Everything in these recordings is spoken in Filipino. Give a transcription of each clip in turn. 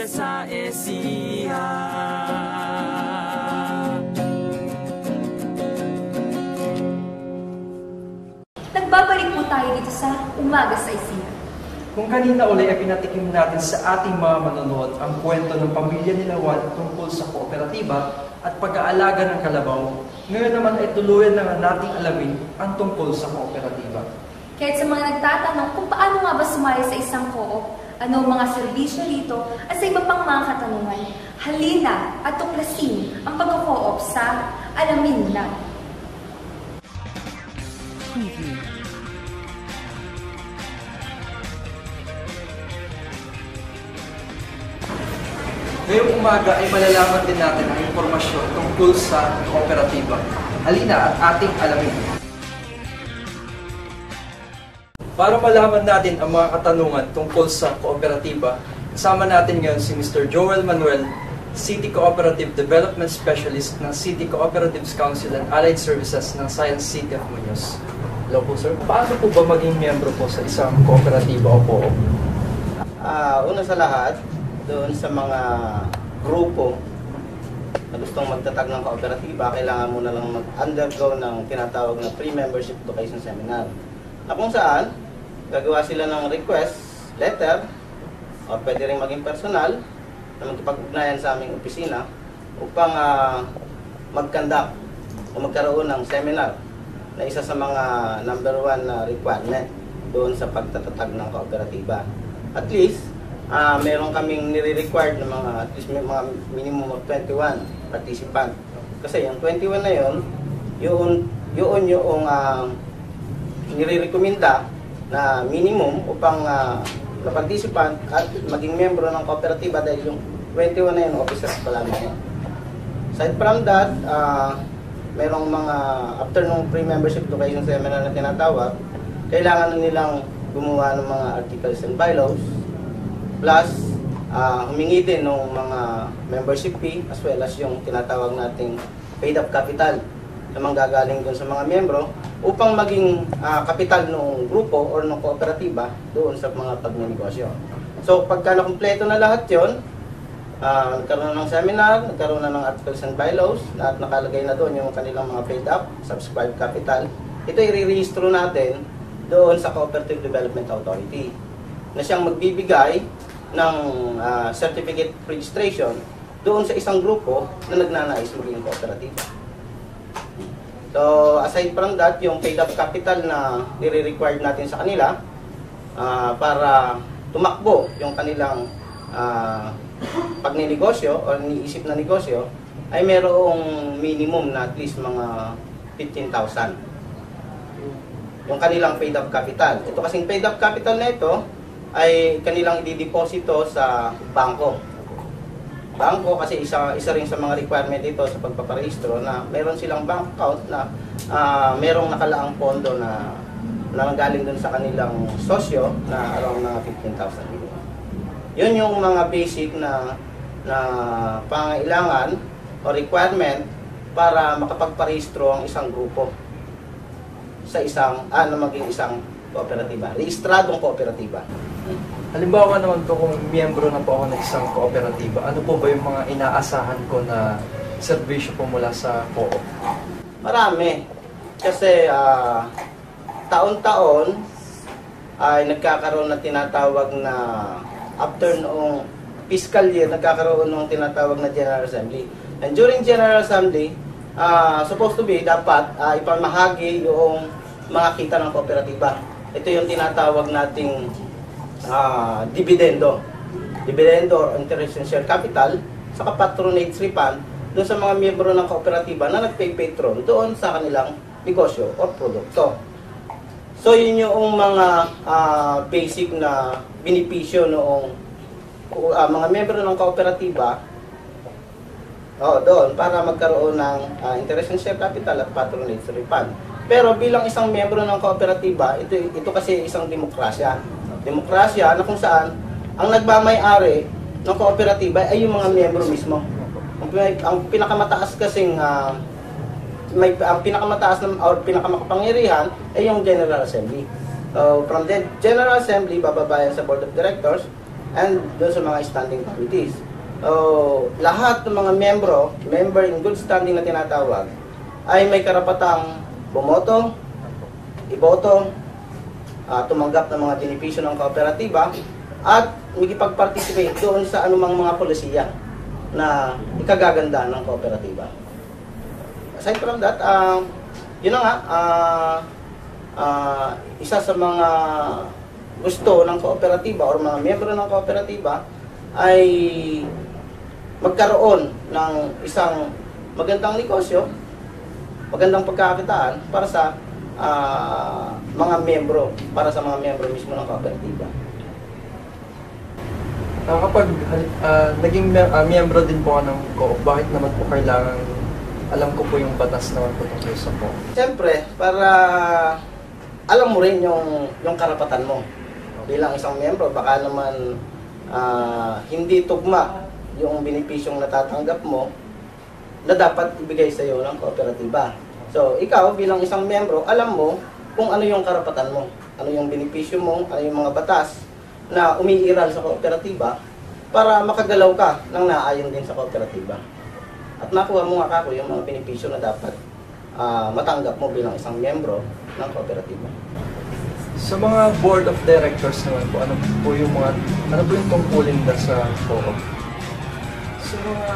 sa ESIA. Nagbabalik po tayo dito sa Umaga sa ESIA. Kung kanina uli ay pinatikim natin sa ating mga manonood ang kwento ng pamilya nila Juan tungkol sa kooperatiba at pag-aalaga ng kalabaw, ngayon naman ay tuluyan na nating alamin ang tungkol sa kooperatiba. Kahit sa mga nagtatanong kung paano nga ba sumali sa isang co-op, ano ang mga serbisyo dito, at sa iba pang mga katanungan, halina at tuklasin ang pagko-co-op sa Alamin Na. Ngayong umaga ay malalaman din natin ang impormasyon tungkol sa kooperatiba. Halina at ating alamin. Para malaman natin ang mga katanungan tungkol sa kooperatiba, kasama natin ngayon si Mr. Joel Manuel, City Cooperative Development Specialist ng City Cooperatives Council and Allied Services ng Science City of Muñoz. Hello po sir, paano po ba maging miyembro po sa isang kooperatiba o co-op? Una sa lahat, doon sa mga grupo na gustong magtatag ng kooperatiba, kailangan mo na lang mag-undergo ng tinatawag na pre-membership education seminar. Na kung saan, gagawa sila ng request letter o pwede rin maging personal na magkipag-ugnayan sa aming opisina upang mag-conduct o magkaroon ng seminar na isa sa mga #1 na requirement doon sa pagtatatag ng kooperatiba. At least, meron kaming nire-required na at least may mga minimum of 21 participant. Kasi yung 21 na yun yung nire-recommenda na minimum upang na participant at maging membro ng kooperatiba dahil yung 21 na yun, officers pa lamang. Aside from that, merong mga after nung pre-membership education seminar na tinatawag, kailangan na nilang gumawa ng mga articles and bylaws. Plus, humingi din ng mga membership fee as well as yung tinatawag nating paid-up capital na manggagaling doon sa mga miyembro upang maging kapital ng grupo or ng kooperatiba doon sa mga pagnenegosyo. So, pagka nakumpleto na lahat yon, nagkaroon na ng seminar, nagkaroon na ng articles and bylaws at nakalagay na doon yung kanilang mga paid-up, subscribed capital, ito i-re-registro natin doon sa Cooperative Development Authority na siyang magbibigay ng certificate of registration doon sa isang grupo na nagnanais maging kooperatiba. So, aside from that, yung paid-up capital na nire-required natin sa kanila para tumakbo yung kanilang pagninegosyo o iniisip na negosyo ay merong minimum na at least mga 15,000. Yung kanilang paid-up capital. Ito kasing paid-up capital na ito ay kanilang idideposito sa bangko. Bangko kasi isa rin sa mga requirement dito sa pagpaparehistro na meron silang bank account na merong nakalaang pondo na nanggaling dun sa kanilang sosyo na around mga 15,000 euro. Yun yung mga basic na pangailangan o requirement para makapagparehistro ang isang grupo sa na maging isang kooperatiba, rehistradong kooperatiba. Halimbawa naman po kung miyembro na po ako ng isang kooperatiba, ano po ba yung mga inaasahan ko na serbisyo po mula sa co-op? Marami. Kasi taon-taon ay nagkakaroon na tinatawag na after noong fiscal year, nagkakaroon ng tinatawag na General Assembly. And during General Assembly, supposed to be dapat ipamahagi yung mga kita ng kooperatiba. Ito yung tinatawag nating dividendo or interest and share capital sa patronage refund doon sa mga miyembro ng kooperatiba na nagpay-patron doon sa kanilang negosyo o produkto. So yun yung mga basic na benepisyo noong mga miyembro ng kooperatiba doon para magkaroon ng interest and share capital at patronage refund. Pero bilang isang miyembro ng kooperatiba, ito kasi isang demokrasya. Demokrasya na kung saan ang nagmamay-ari ng kooperatiba ay yung mga miyembro mismo. Ang pinakamataas kasing ang pinakamataas or pinakamakapangyarihan ay yung General Assembly. So from the General Assembly bababayan sa Board of Directors and doon sa mga standing committees. Lahat ng mga member in good standing na tinatawag, ay may karapatang bumoto, iboto, tumanggap ng mga benepisyo ng kooperatiba, at makipag-participate doon sa anumang mga polisiya na ikagaganda ng kooperatiba. Aside from that, yun na nga, isa sa mga gusto ng kooperatiba o mga miyembro ng kooperatiba ay magkaroon ng isang magandang negosyo, magandang pagkakakitaan para sa mga miyembro, para sa mga miyembro mismo ng kooperatiba. Kapag naging miyembro din po ng co-op, bakit naman po kailangan, alam ko po yung batas naman po tungkol sa co-op? Siyempre, para alam mo rin yung karapatan mo bilang isang miyembro. Baka naman hindi tugma yung benepisyong natatanggap mo na dapat ibigay sa iyo ng kooperatiba. So, ikaw bilang isang miyembro, alam mo kung ano yung karapatan mo, ano yung benepisyo mo, ano yung mga batas na umiiral sa kooperatiba para makagalaw ka ng naayon din sa kooperatiba. At nakuha mo nga kako yung mga benepisyo na dapat matanggap mo bilang isang miyembro ng kooperatiba. Sa mga board of directors naman po, ano po yung tungkulin na sa co-op? Sa mga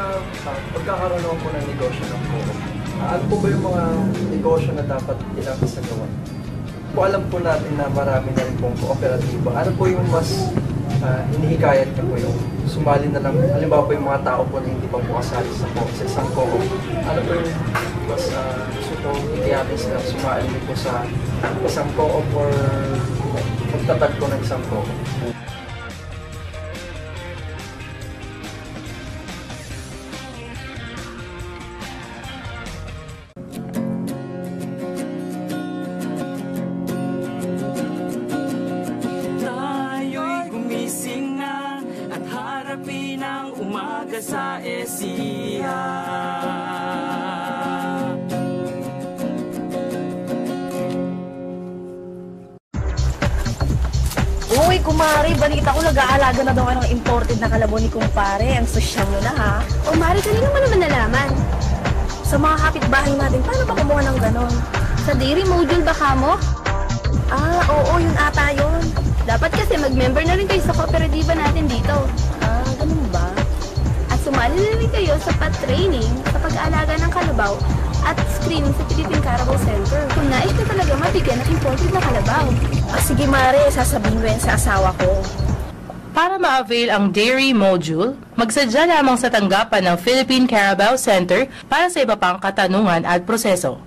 pagkakaroon naman po ng negosyo ng co-op, ano po ba yung mga negosyo na dapat ilang isagawa? Po alam po natin na marami na rin pong kooperatiba. Ano po yung mas inihikayat niyo po yung sumali na lang, halimbawa po yung mga tao po na hindi pa po kasali sa isang co-op? Ano po yung mas gusto po ikiyatin sila sumali po sa isang co-op or magtatag po ng isang co-op? Sa ESIA. Uy, kumari, balita ko nag-aalaga na daw kayo ng imported na kalabaw ni kumpare. Ang sosyal mo na, ha? O Mari, kanina mo naman nalaman. Sa mga kapitbahay natin, paano ba kumuha ng ganon? Sa dairy module baka mo? Oo, yun ata yun. Dapat kasi mag-member na rin kayo sa kooperatiba natin dito. Ganun ba? Sumali na rin kayo sa training sa pag-aalaga ng kalabaw at screening sa Philippine Carabao Center. Kung nais ka talaga mabigyan ng imported na kalabaw. Sige Mare, sasabihin ko yan sa asawa ko. Para ma-avail ang dairy module, magsadya lamang sa tanggapan ng Philippine Carabao Center para sa iba pang katanungan at proseso.